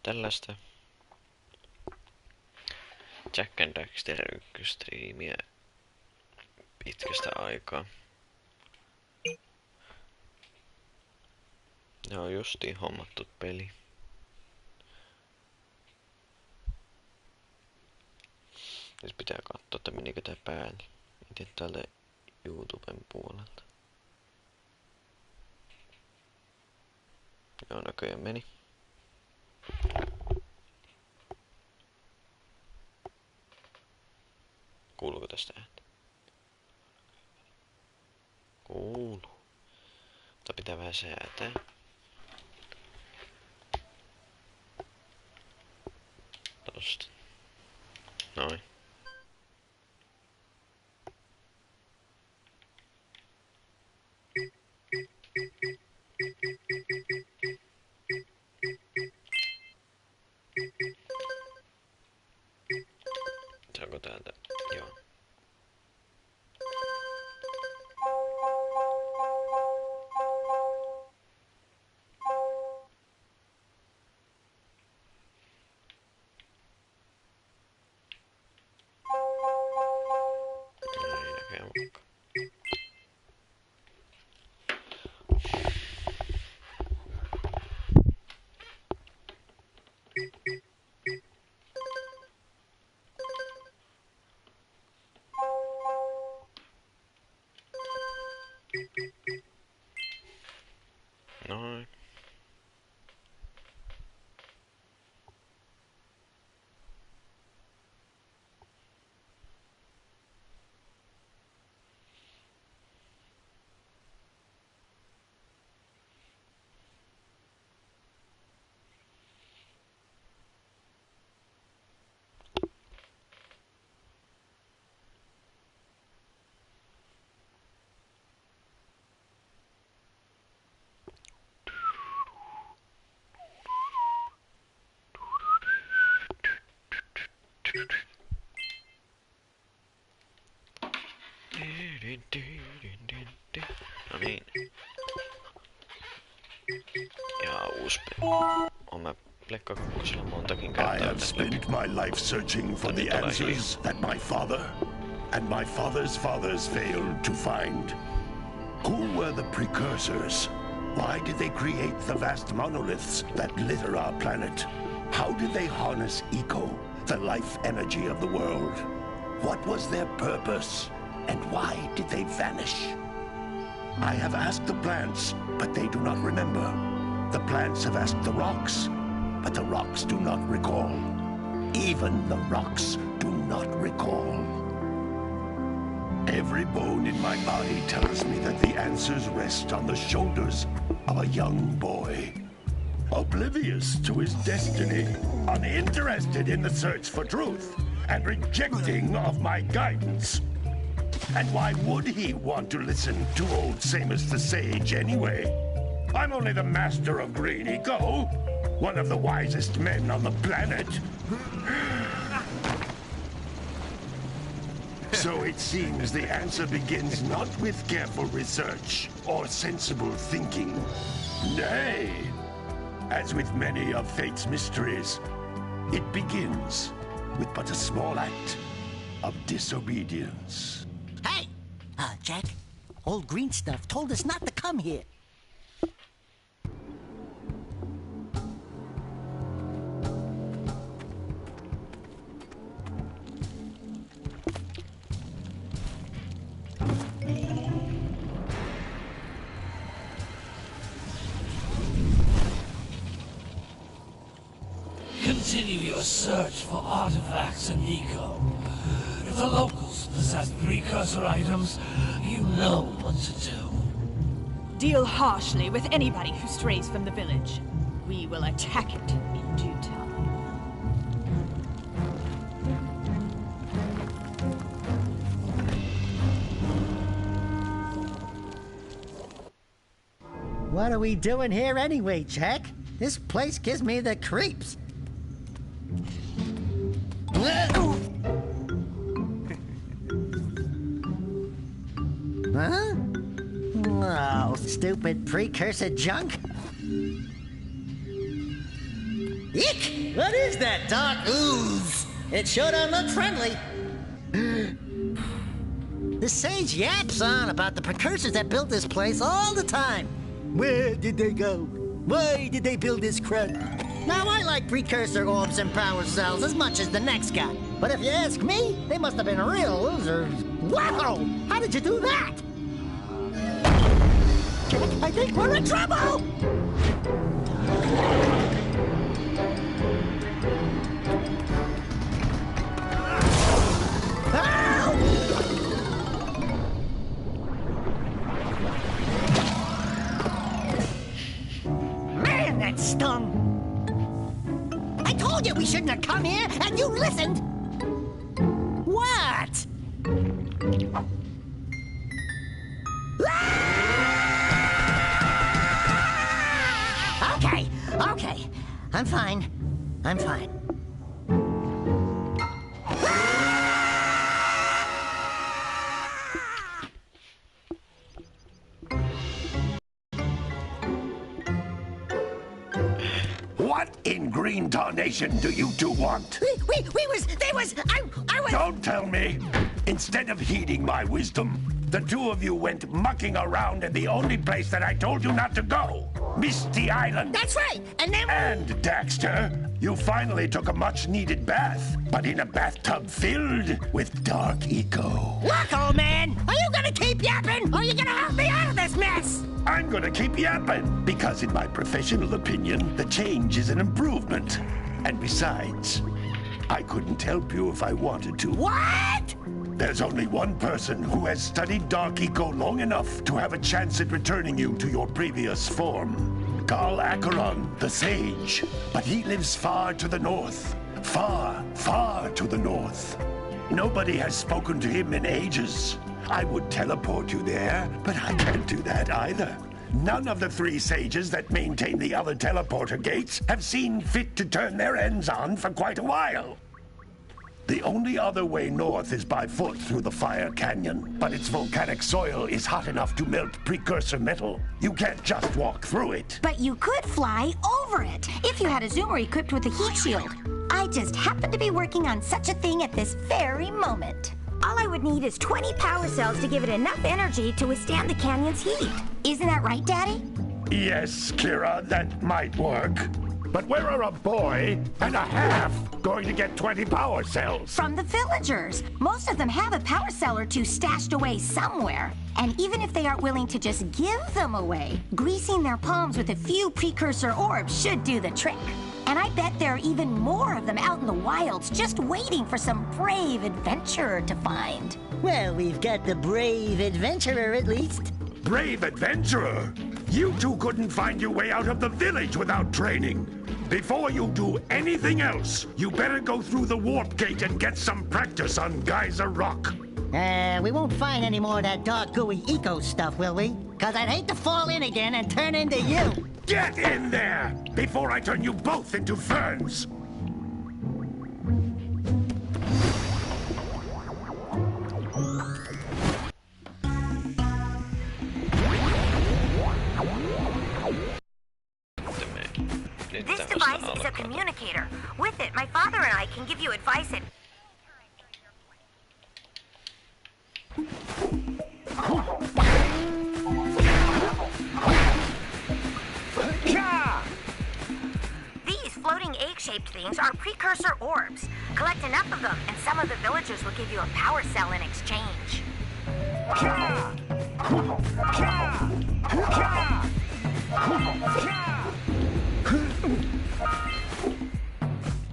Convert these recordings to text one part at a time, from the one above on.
tällaista Jack and Daxter 1 striimiä pitkästä aikaa. Ne on justiin hommattu peli. Nyt pitää katsoa, että menikö tää päälle. Miten täältä YouTuben puolelta. Joo, näköjään meni. Kuuluuko tästä ääntä? Kuuluu. Mutta pitää vähän säätää. Tosta. Noin. Saako täältä? Joo. Ei näköjään mukaan. Noin. No niin. Ja uusi peli. Oon mä Pleikka kakkosella montakin kertaa. I have spent my life searching for the answers that my father and my father's fathers failed to find. Who were the precursors? Why did they create the vast monoliths that litter our planet? How did they harness eco, the life energy of the world? What was their purpose? And why did they vanish? I have asked the plants, but they do not remember. The plants have asked the rocks, but the rocks do not recall. Even the rocks do not recall. Every bone in my body tells me that the answers rest on the shoulders of a young boy. Oblivious to his destiny, uninterested in the search for truth, and rejecting of my guidance. And why would he want to listen to old Samus the Sage anyway? I'm only the master of green eco, one of the wisest men on the planet. So it seems the answer begins not with careful research or sensible thinking. Nay, as with many of fate's mysteries, it begins with but a small act of disobedience. Hey! Jack, old green stuff told us not to come here. Continue your search for artifacts and eco. If the locals possess precursor items, you know what to do. Deal harshly with anybody who strays from the village. We will attack it in due time. What are we doing here anyway, Jack? This place gives me the creeps. Huh? Oh, stupid precursor junk. Eek! What is that dark ooze? It sure don't look friendly. The sage yaps on about the precursors that built this place all the time. Where did they go? Why did they build this crud? Now, I like precursor orbs and power cells as much as the next guy. But if you ask me, they must have been real losers. Wow! How did you do that? I think we're in trouble! Man, that stung! I told you we shouldn't have come here, and you listened! What? Okay. I'm fine. What in green tarnation do you two want? I was... Don't tell me! Instead of heeding my wisdom, the two of you went mucking around in the only place that I told you not to go. Misty Island. That's right, and then... And, Daxter, you finally took a much-needed bath, but in a bathtub filled with dark eco. Look, old man, are you gonna keep yapping, or are you gonna help me out of this mess? I'm gonna keep yapping, because in my professional opinion, the change is an improvement. And besides, I couldn't help you if I wanted to. What? There's only one person who has studied Dark Eco long enough to have a chance at returning you to your previous form. Carl Acheron, the Sage. But he lives far to the north. Far, far to the north. Nobody has spoken to him in ages. I would teleport you there, but I can't do that either. None of the three sages that maintain the other teleporter gates have seen fit to turn their ends on for quite a while. The only other way north is by foot through the Fire Canyon, but its volcanic soil is hot enough to melt precursor metal. You can't just walk through it. But you could fly over it, if you had a zoomer equipped with a heat shield. I just happen to be working on such a thing at this very moment. All I would need is 20 power cells to give it enough energy to withstand the canyon's heat. Isn't that right, Daddy? Yes, Kira, that might work. But where are a boy and a half going to get 20 power cells? From the villagers. Most of them have a power cell or two stashed away somewhere. And even if they aren't willing to just give them away, greasing their palms with a few precursor orbs should do the trick. And I bet there are even more of them out in the wilds just waiting for some brave adventurer to find. Well, we've got the brave adventurer at least. Brave adventurer? You two couldn't find your way out of the village without training. Before you do anything else, you better go through the warp gate and get some practice on Geyser Rock. We won't find any more of that dark gooey eco stuff, will we? Cause I'd hate to fall in again and turn into you. Get in there before I turn you both into ferns. This device is a communicator. With it, my father and I can give you advice and... These floating egg-shaped things are precursor orbs. Collect enough of them, and some of the villagers will give you a power cell in exchange.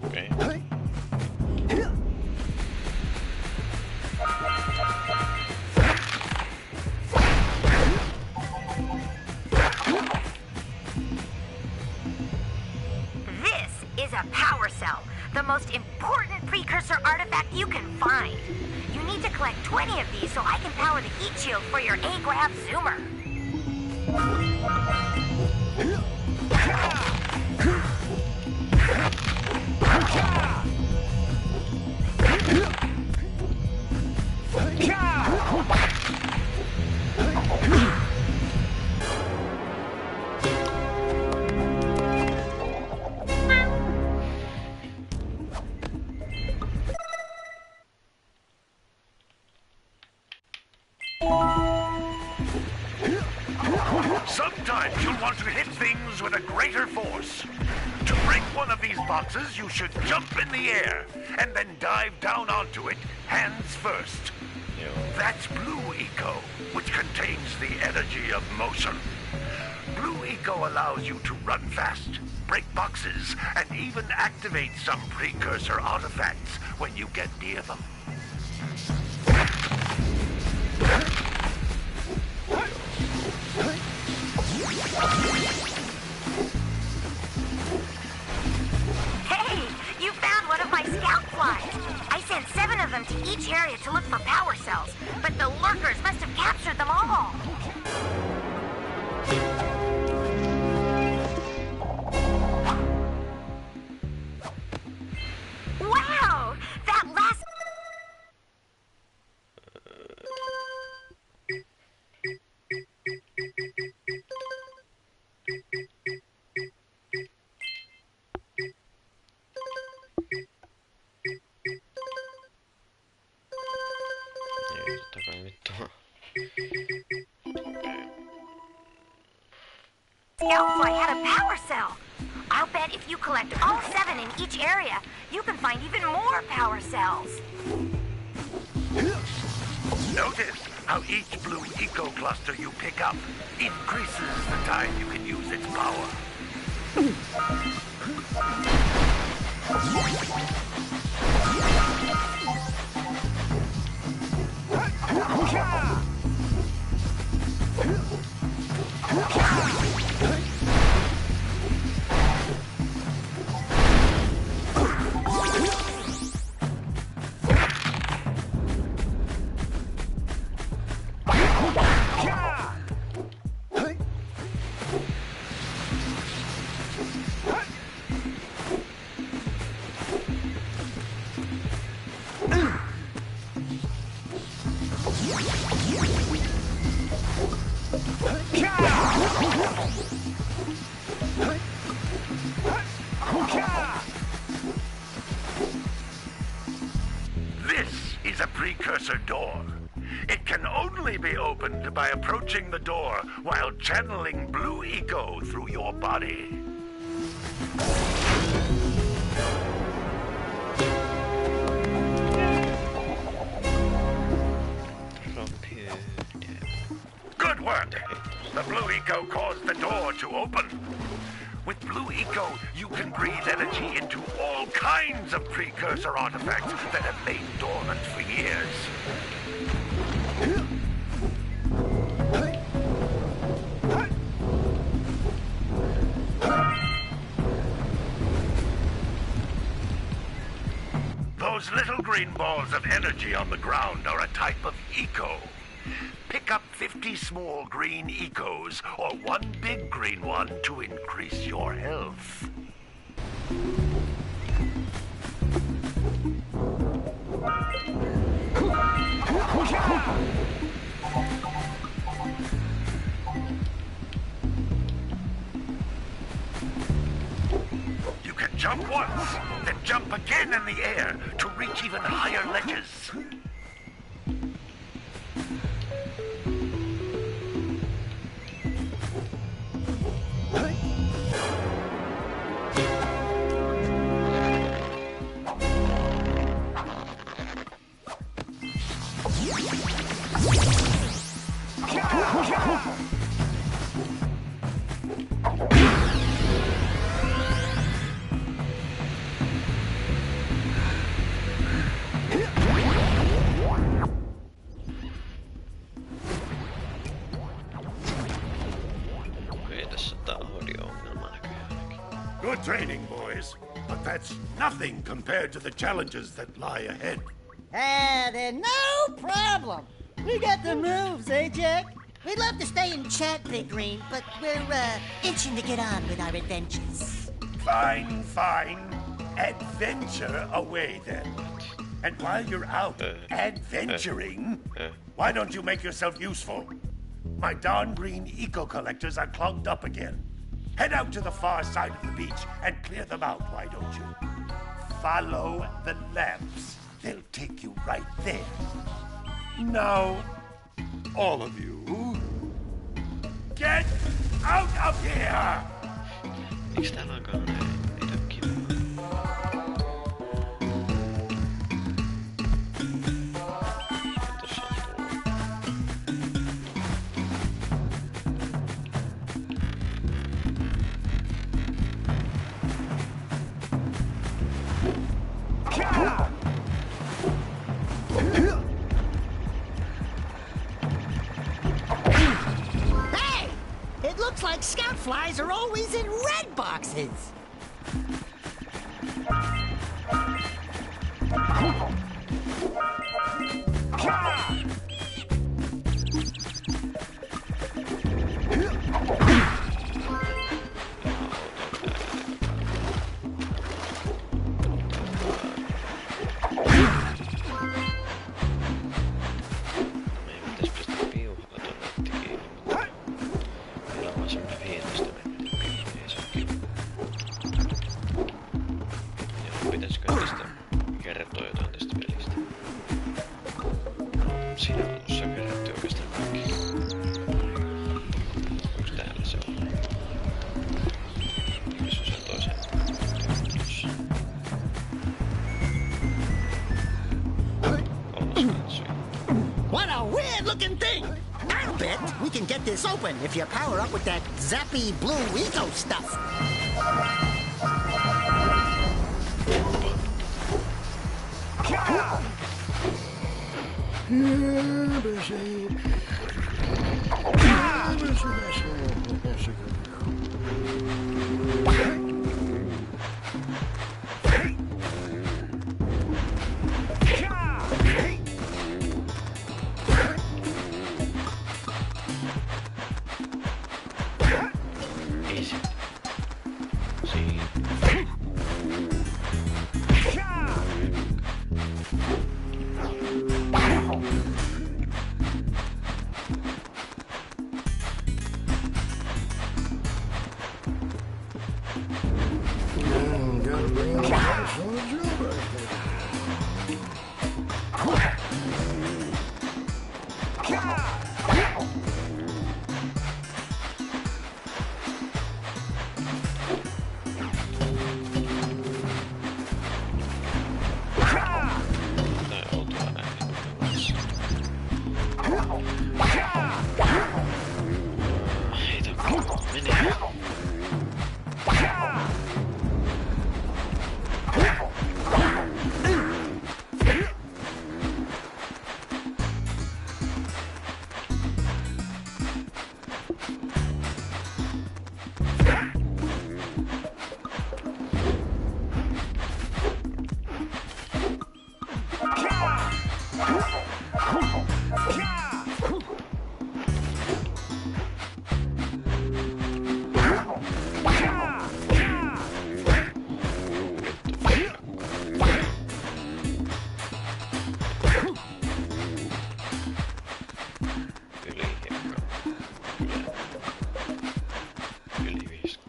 Okay. This is a power cell, the most important precursor artifact you can find. You need to collect 20 of these so I can power the heat shield for your A-Grab zoomer. times, you'll want to hit things with a greater force. To break one of these boxes, you should jump in the air and then dive down onto it, hands first. That's Blue Eco, which contains the energy of motion. Blue Eco allows you to run fast, break boxes, and even activate some precursor artifacts when you get near them. Hey, you found one of my scout flies. I sent 7 of them to each area to look for power cells, but the lurkers must have captured them all. Wow! That last... Scoutfly had a power cell. I'll bet if you collect all 7 in each area, you can find even more power cells. Notice how each Blue Eco cluster you pick up increases the time you can use its power. This is a precursor door. It can only be opened by approaching the door while channeling Blue Eco through your body. Good work! The Blue Eco caused the door to open. With Blue Eco, you can breathe energy into all kinds of precursor artifacts that have lain dormant for years. Those little green balls of energy on the ground are a type of eco. Pick up 50 small green ecos or 1 big green one to increase your health. You can jump once, then jump again in the air to reach even higher ledges. Good training, boys. But that's nothing compared to the challenges that lie ahead. They're no problem. We got the moves, eh, Jack? We'd love to stay and chat, Big Green, but we're, itching to get on with our adventures. Fine, fine. Adventure away, then. And while you're out adventuring, why don't you make yourself useful? My darn green eco-collectors are clogged up again. Head out to the far side of the beach and clear them out, why don't you? Follow the lamps. They'll take you right there. Now, all of you, get Out of here! Eiks täällä alkaa niitä kivaa? Tossa on tuo. Hey! It looks like scout flies are always in red boxes. Meidän pitäis pistää piuhalla ton Ratti kiinni, mutta meillä on vaan semmonen 15 metrin piuha, ei se oo kiva. Ja pitäisikö tästä kertoa jotain tästä pelistä? Siinä alussa kerrottiin oikeastaan kaikki. Onks täällä se on? Missä on sen toisen? Kolmas katsoja. What a weird-looking thing! I'll bet we can get this open if you power up with that zappy blue eco stuff. Ei sit. Siinä. Tai oltua ääni kanssa. Heitä menee.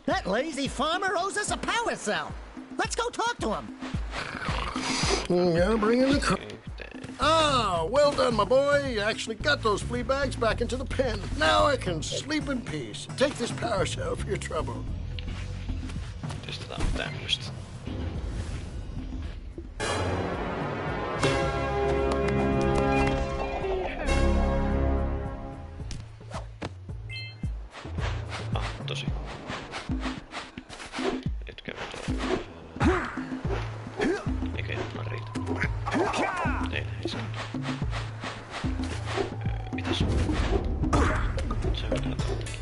That lazy farmer owes us a power cell. Let's go talk to him. Gotta bring in the car. Yhteen. Ah, well done, my boy. You actually got those flea bags back into the pen. Now I can sleep in peace. Take this power cell for your trouble. Testataan tämmöstä. Ah, tosi. Nyt käydään tuolla. Eikä ihan riitä. Ei saa. Mitäs? Se on vielä tottakin.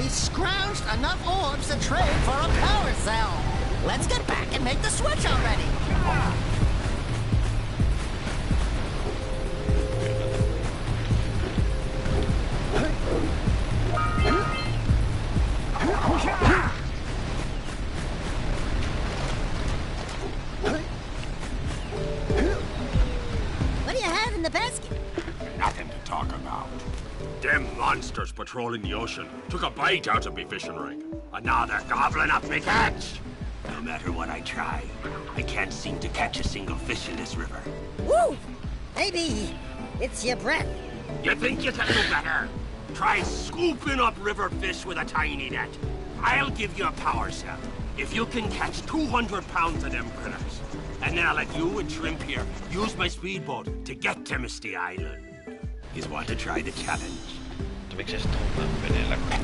scrounged enough orbs to trade for a power cell. Let's get back and make the switch already. What do you have in the basket? Nothing to talk about. Them monsters patrolling the ocean took a bite out of me fishing ring. And now they're gobbling up me catch. No matter what I try, I can't seem to catch a single fish in this river. Woo! Maybe it's your breath. You think you can do better? Try scooping up river fish with a tiny net. I'll give you a power cell if you can catch 200 pounds of them critters. And then I'll let you and Shrimp here use my speedboat to get to Misty Island. You want to try the challenge?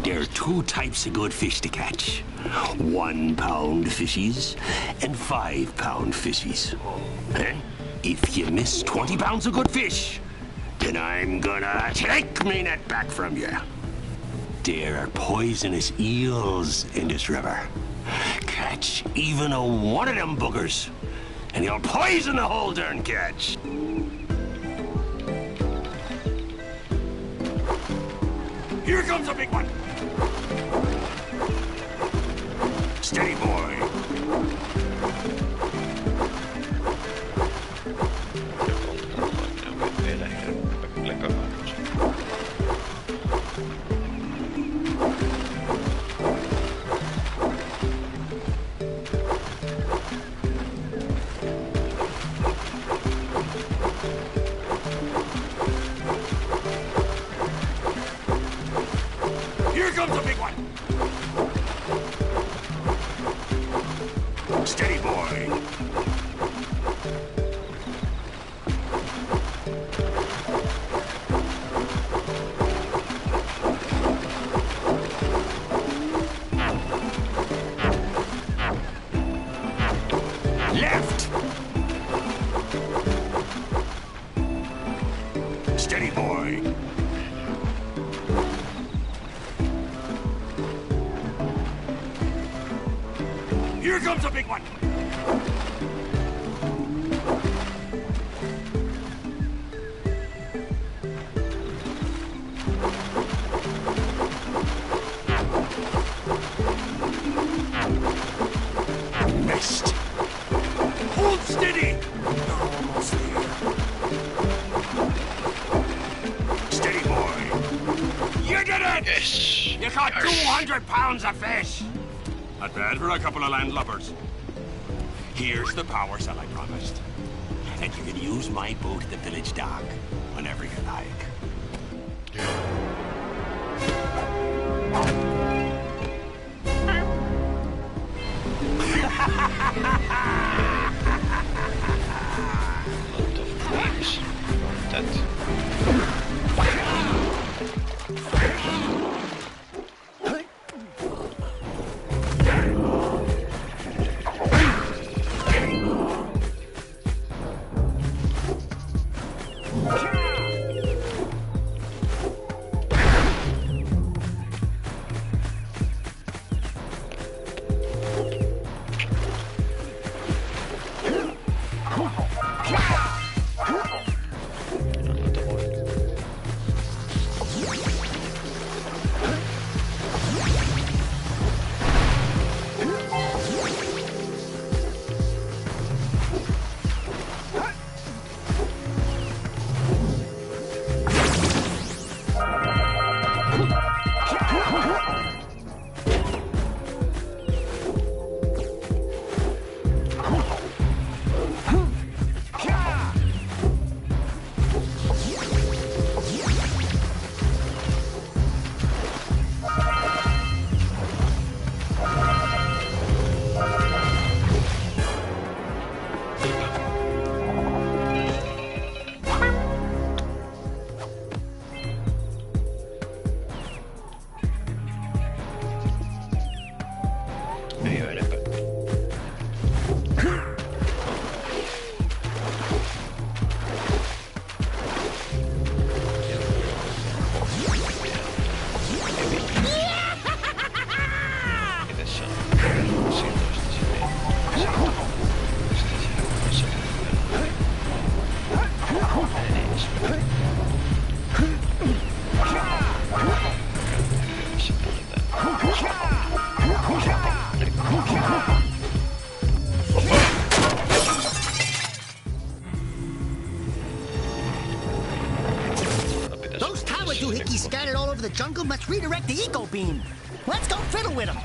There are two types of good fish to catch. 1 pound fishies and 5 pound fishies. Eh? If you miss 20 pounds of good fish, then I'm gonna take me net back from you. There are poisonous eels in this river. Catch even a one of them buggers, and you'll poison the whole darn catch. Here comes a big one. Steady, boy. Here comes a big one. Steady, boy. Left. Steady, boy. Here comes a big one. Missed. Hold steady. You're almost there. Steady, boy. You did it! Yes. You caught 200 pounds of fish. Not bad for a couple of landlubbers. Here's the power cell I promised. And you can use my boat at the village dock whenever you like. Lot of memes from that. doohickeys scattered all over the jungle must redirect the eco beam. Let's go fiddle with them.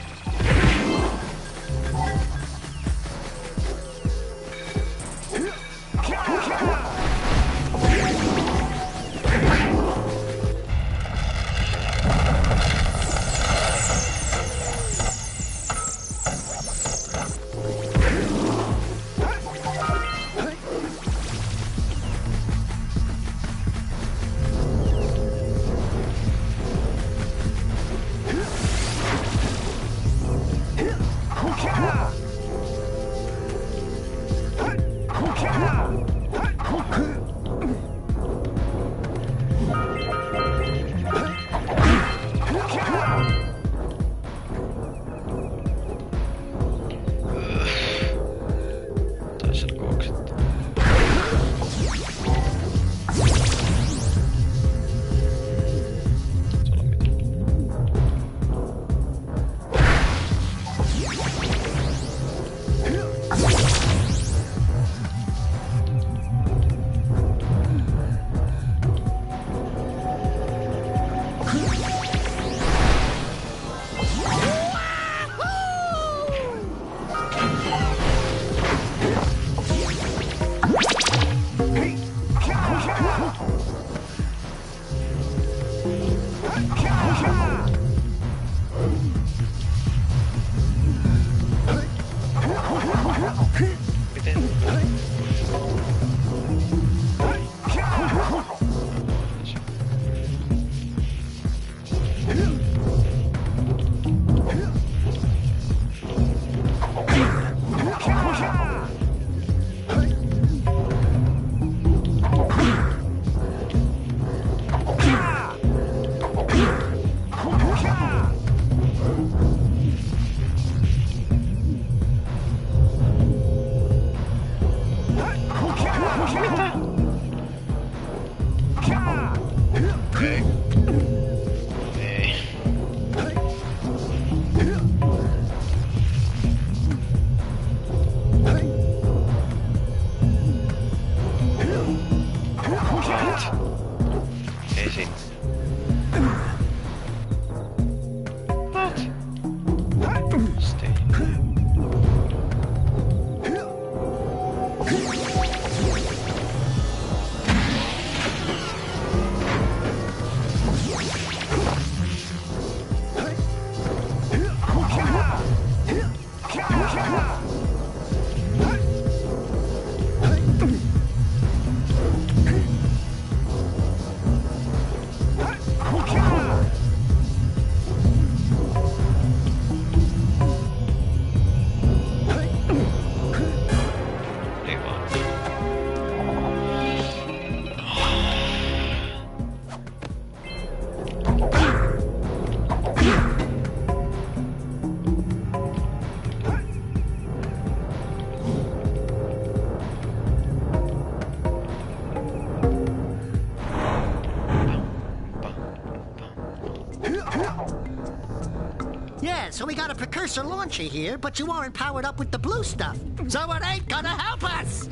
So we got a precursor launcher here, but you aren't powered up with the blue stuff. So it ain't gonna help us!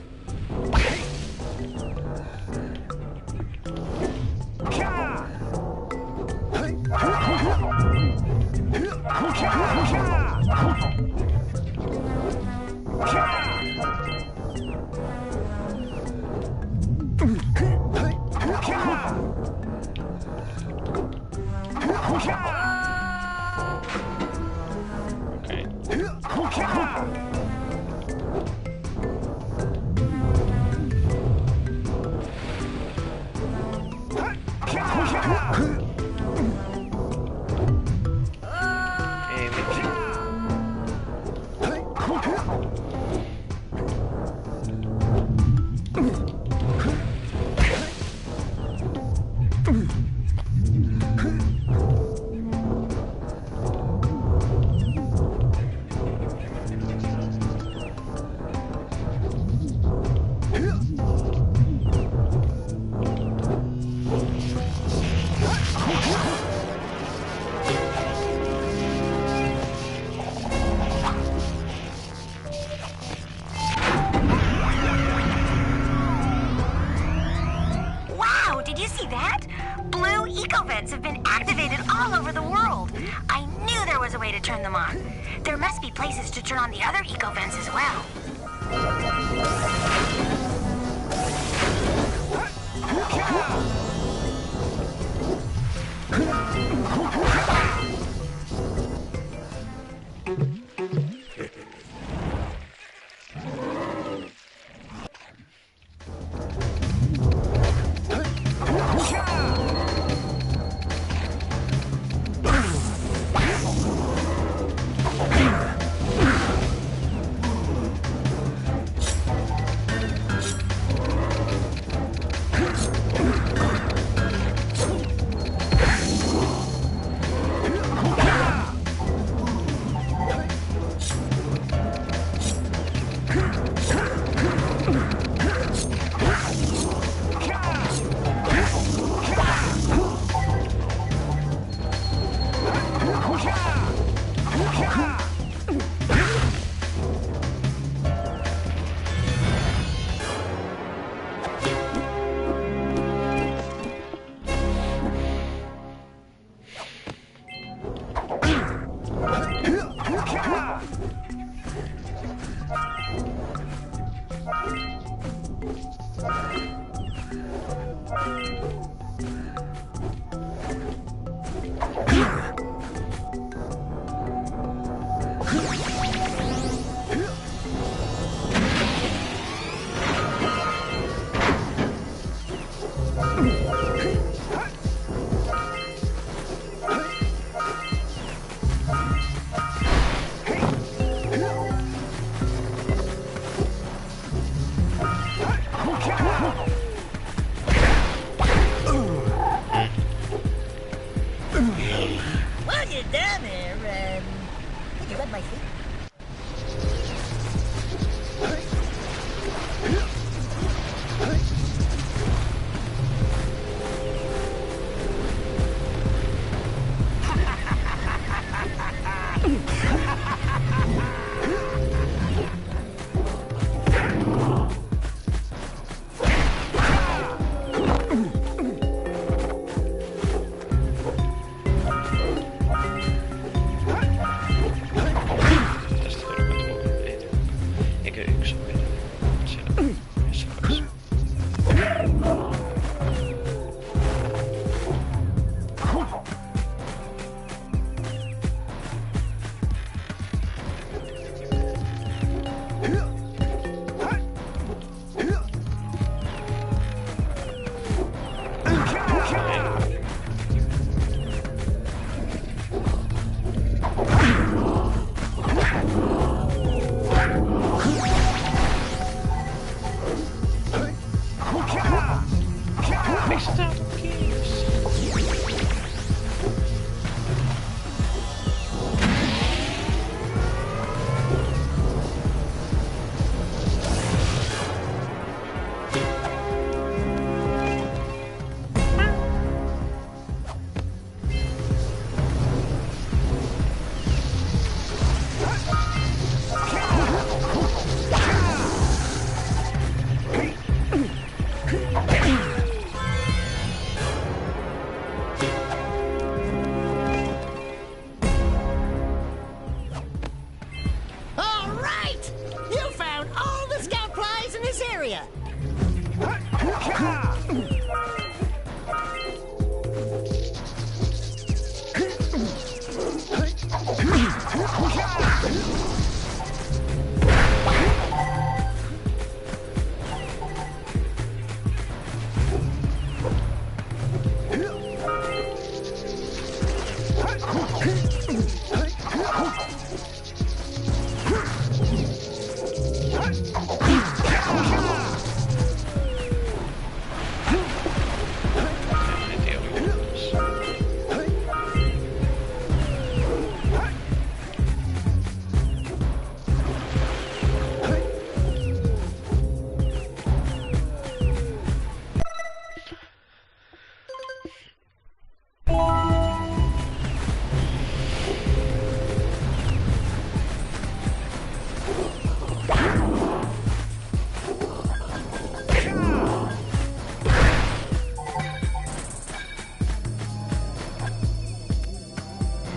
eco-vents have been activated all over the world. I knew there was a way to turn them on. There must be places to turn on the other eco-vents as well.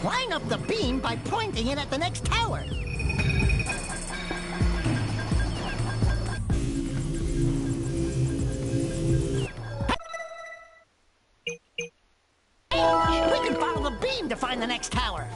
Line up the beam by pointing it at the next tower. We can follow the beam to find the next tower.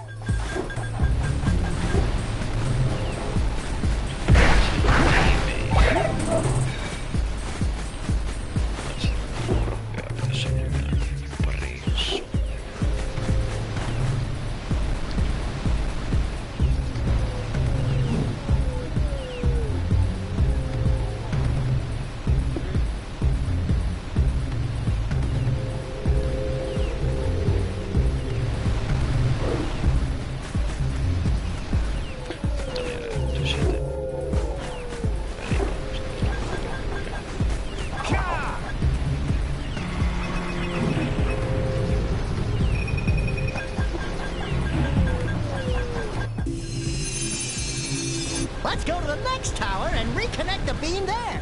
Let's go to the next tower and reconnect the beam there.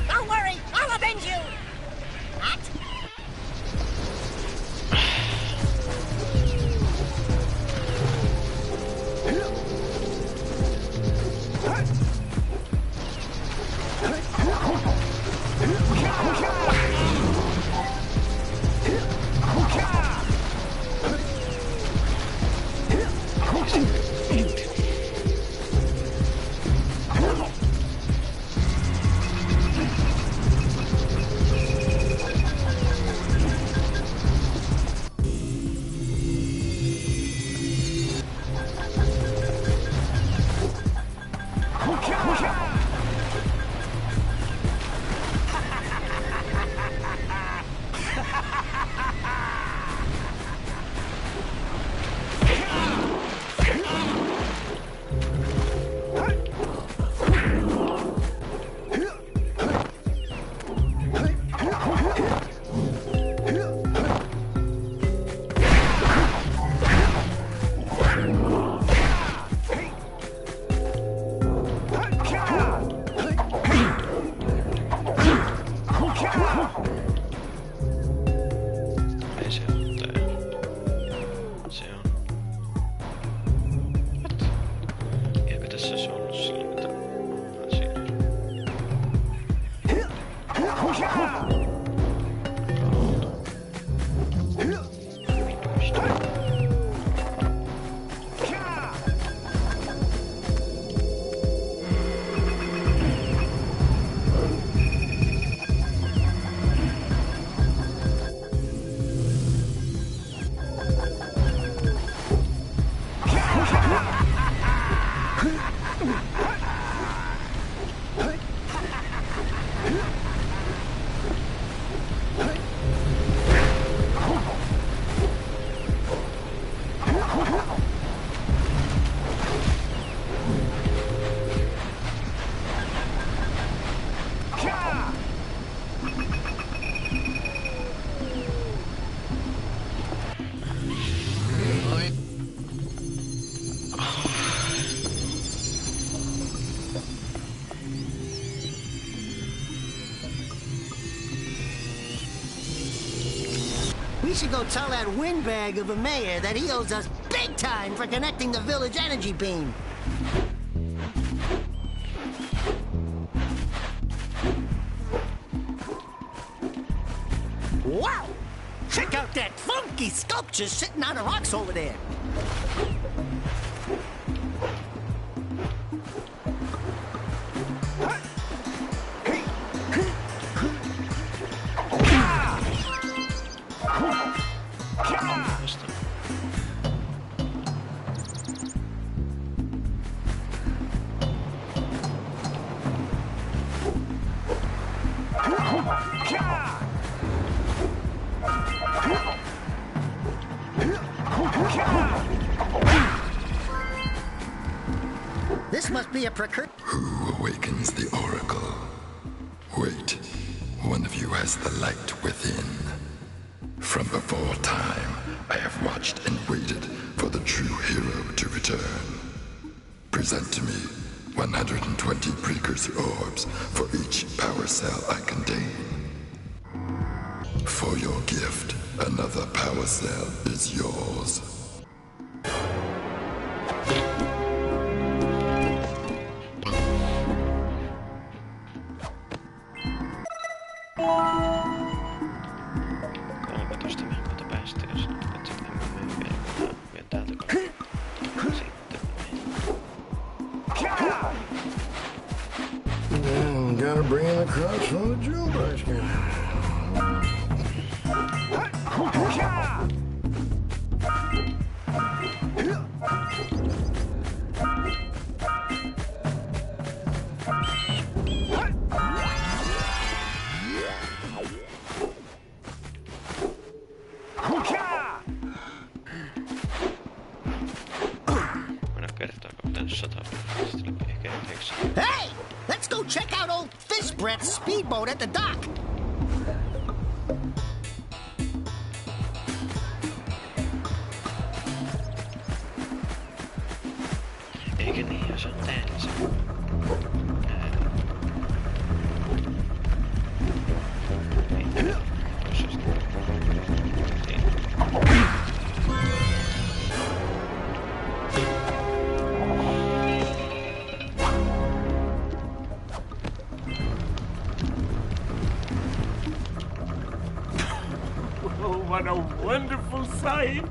Don't worry, I'll avenge you. What? We should go tell that windbag of a mayor that he owes us big time for connecting the village energy beam. Wow! Check out that funky sculpture sitting on the rocks over there. This must be a precursor. Who awakens the oracle? Wait, one of you has the light within. From before time, I have watched and waited for the true hero to return. Present to me 120 precursor orbs for each power cell I contain. For your gift, Another power cell is yours. Gotta bring in the crowds from the jewel basket. Hey! Let's go check out old Fish Brett's speedboat at the dock. Eikä niin, jos on täällä se. What a wonderful sight!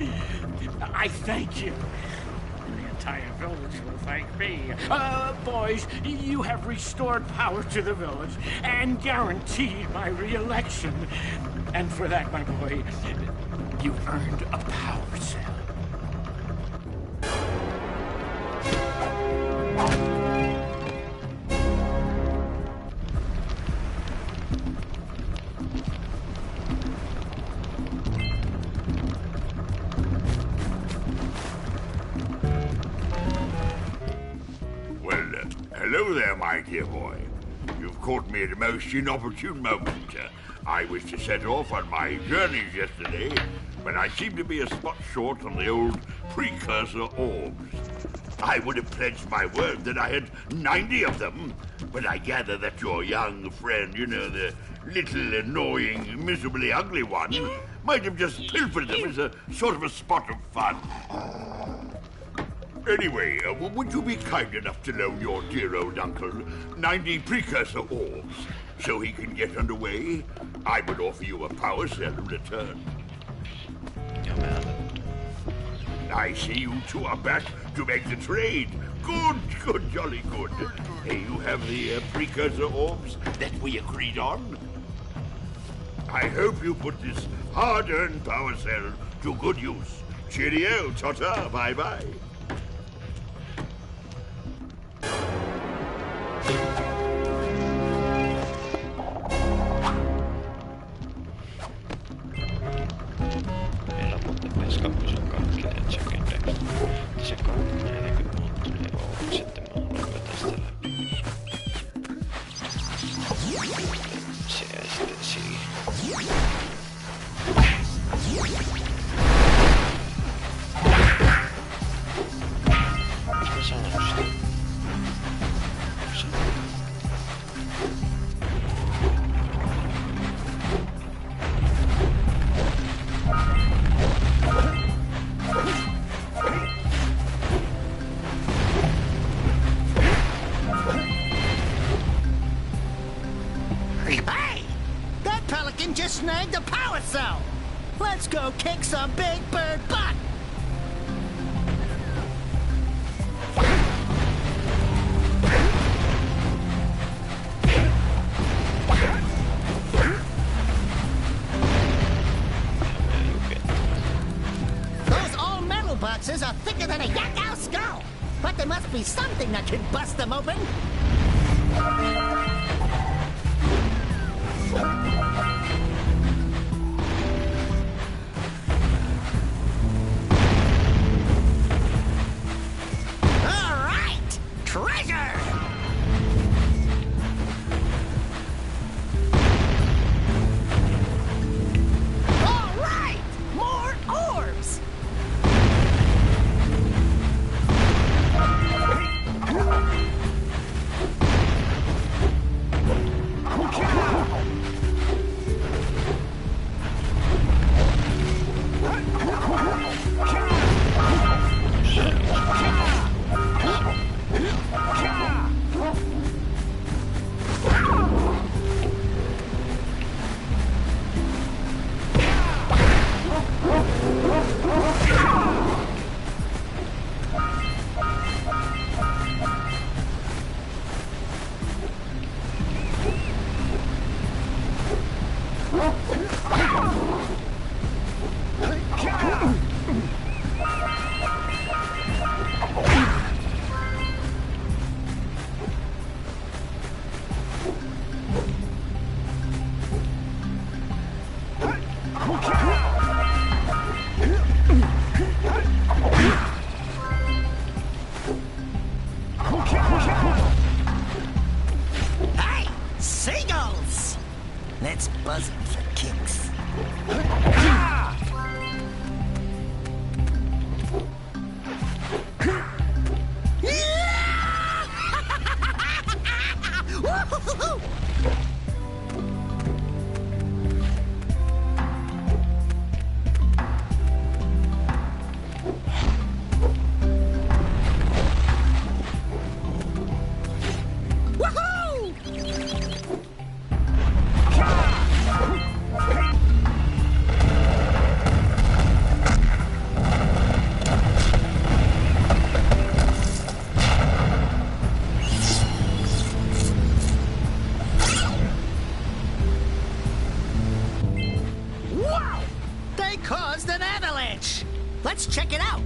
I thank you. The entire village will thank me. Boys, you have restored power to the village and guaranteed my re-election. And for that, my boy, you've earned a power cell. Hello there, my dear boy. You've caught me at a most inopportune moment. I was to set off on my journeys yesterday, but I seem to be a spot short on the old precursor orbs. I would have pledged my word that I had 90 of them, but I gather that your young friend, you know, the little annoying, miserably ugly one, might have just pilfered them as a sort of a spot of fun. Anyway, would you be kind enough to loan your dear old uncle 90 precursor orbs so he can get underway? I would offer you a power cell in return. I see you two are back to make the trade. Good, jolly good. Hey, you have the precursor orbs that we agreed on? I hope you put this hard-earned power cell to good use. Cheerio, ta-ta, bye-bye. Meillä on muuten PS2 kaikkinen Jackendex. Se 40 muuttuneen on sitten mä haluan tästä läpi. Se ja sitten siihen. Olis mä saanut sitä? Hey! That pelican just snagged a power cell! Let's go kick some big bird butt! Those all-metal boxes are thicker than a yak-ow skull! But there must be something that can bust them open! All right! Treasure! All right! More orbs! Hey, seagulls! Let's buzz them for kicks. Wow! They caused an avalanche! Let's check it out!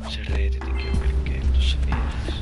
Se reititinkin on melkein tuossa vieressä.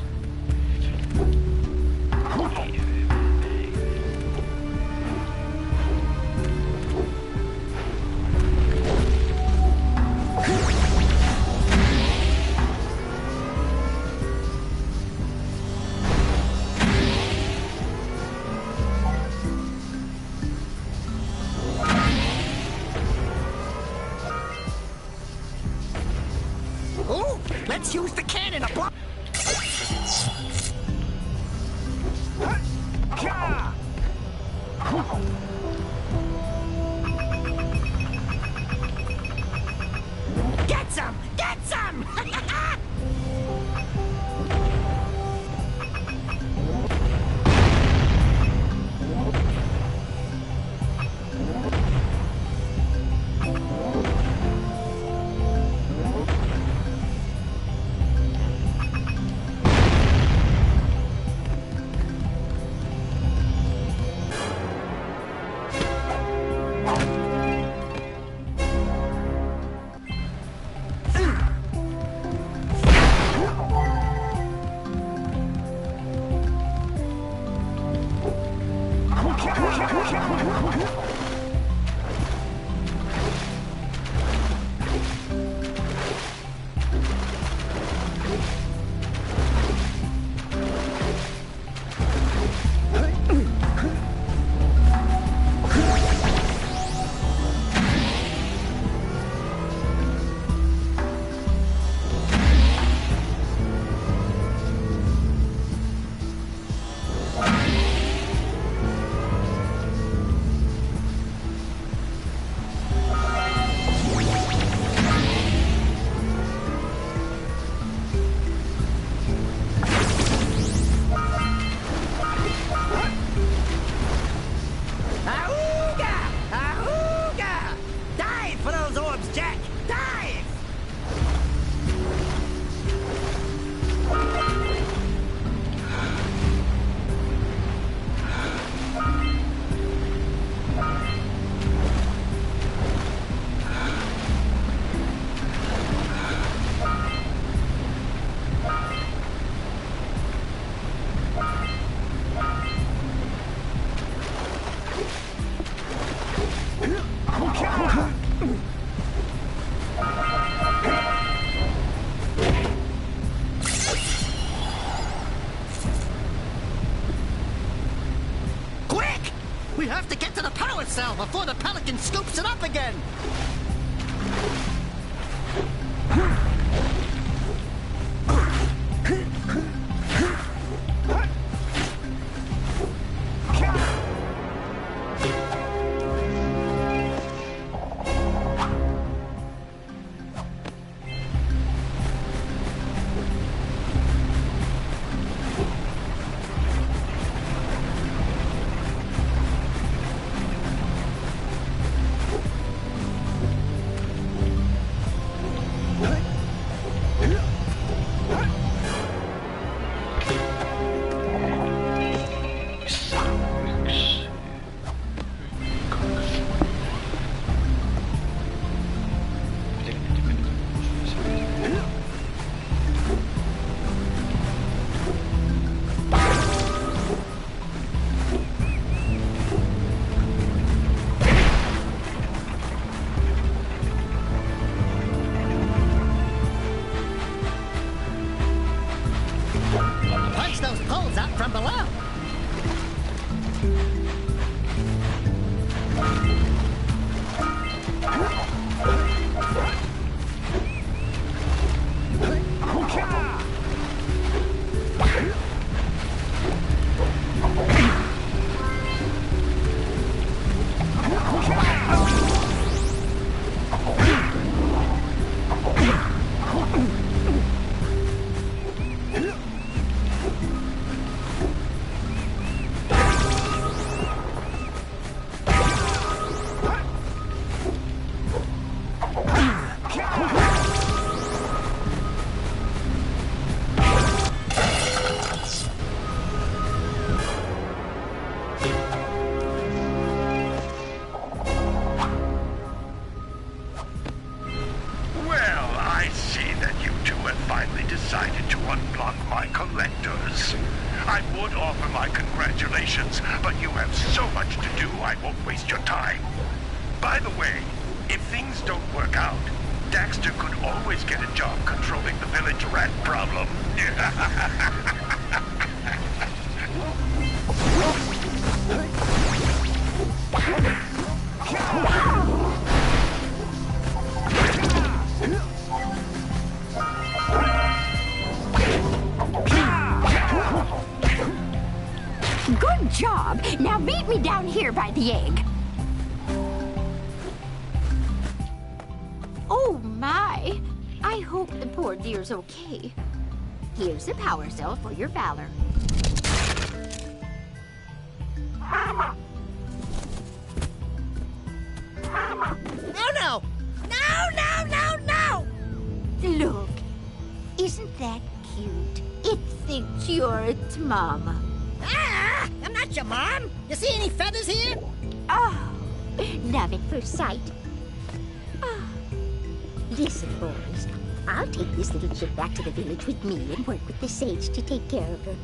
Oh, let's use the cannon to block. Get some! Get some! We have to get to the power cell before the pelican scoops it up again! from below. Good job. Now meet me down here by the egg. Oh, my. I hope the poor dear's okay. Here's a power cell for your valor. No, no! No, no, no, no! Look, isn't that cute? It thinks you're its mama. Ah! I'm not your mom! You see any feathers here? Oh, love at first sight. Oh. Listen, boys. I'll take this little chick back to the village with me and work with the sage to take care of her.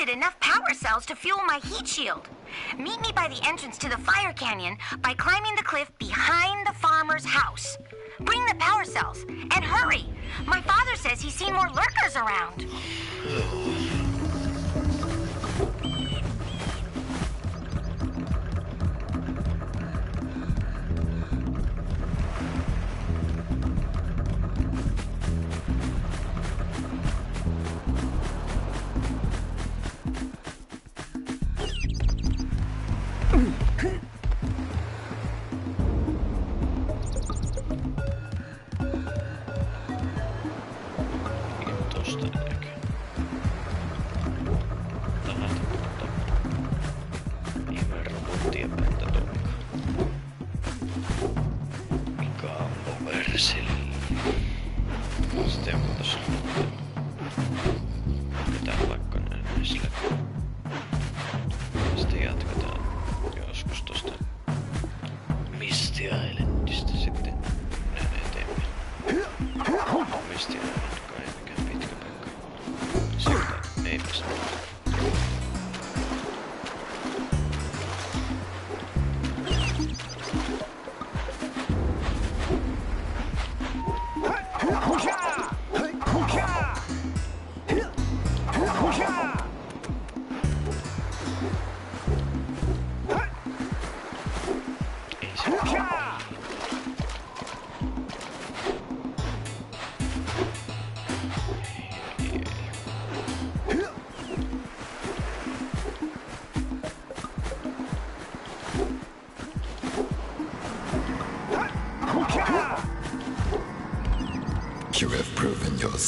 Enough power cells to fuel my heat shield. Meet me by the entrance to the fire canyon by climbing the cliff behind the farmer's house. Bring the power cells and hurry. My father says he's seen more lurkers around.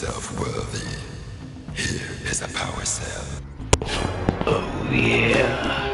yourself worthy, here is a power cell. Oh yeah.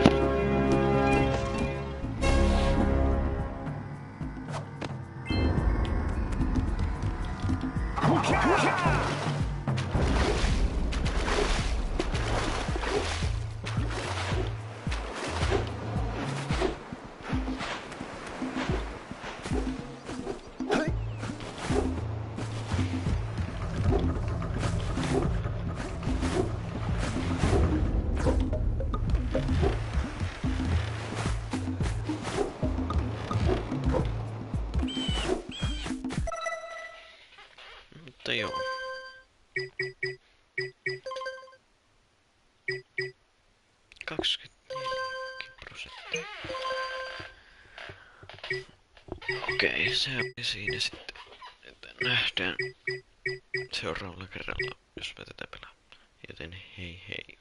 Mutta joo. Okei, se oli siinä sitten. Nähdään seuraavalla kerralla, jos mä tätä pelaan. Joten hei hei.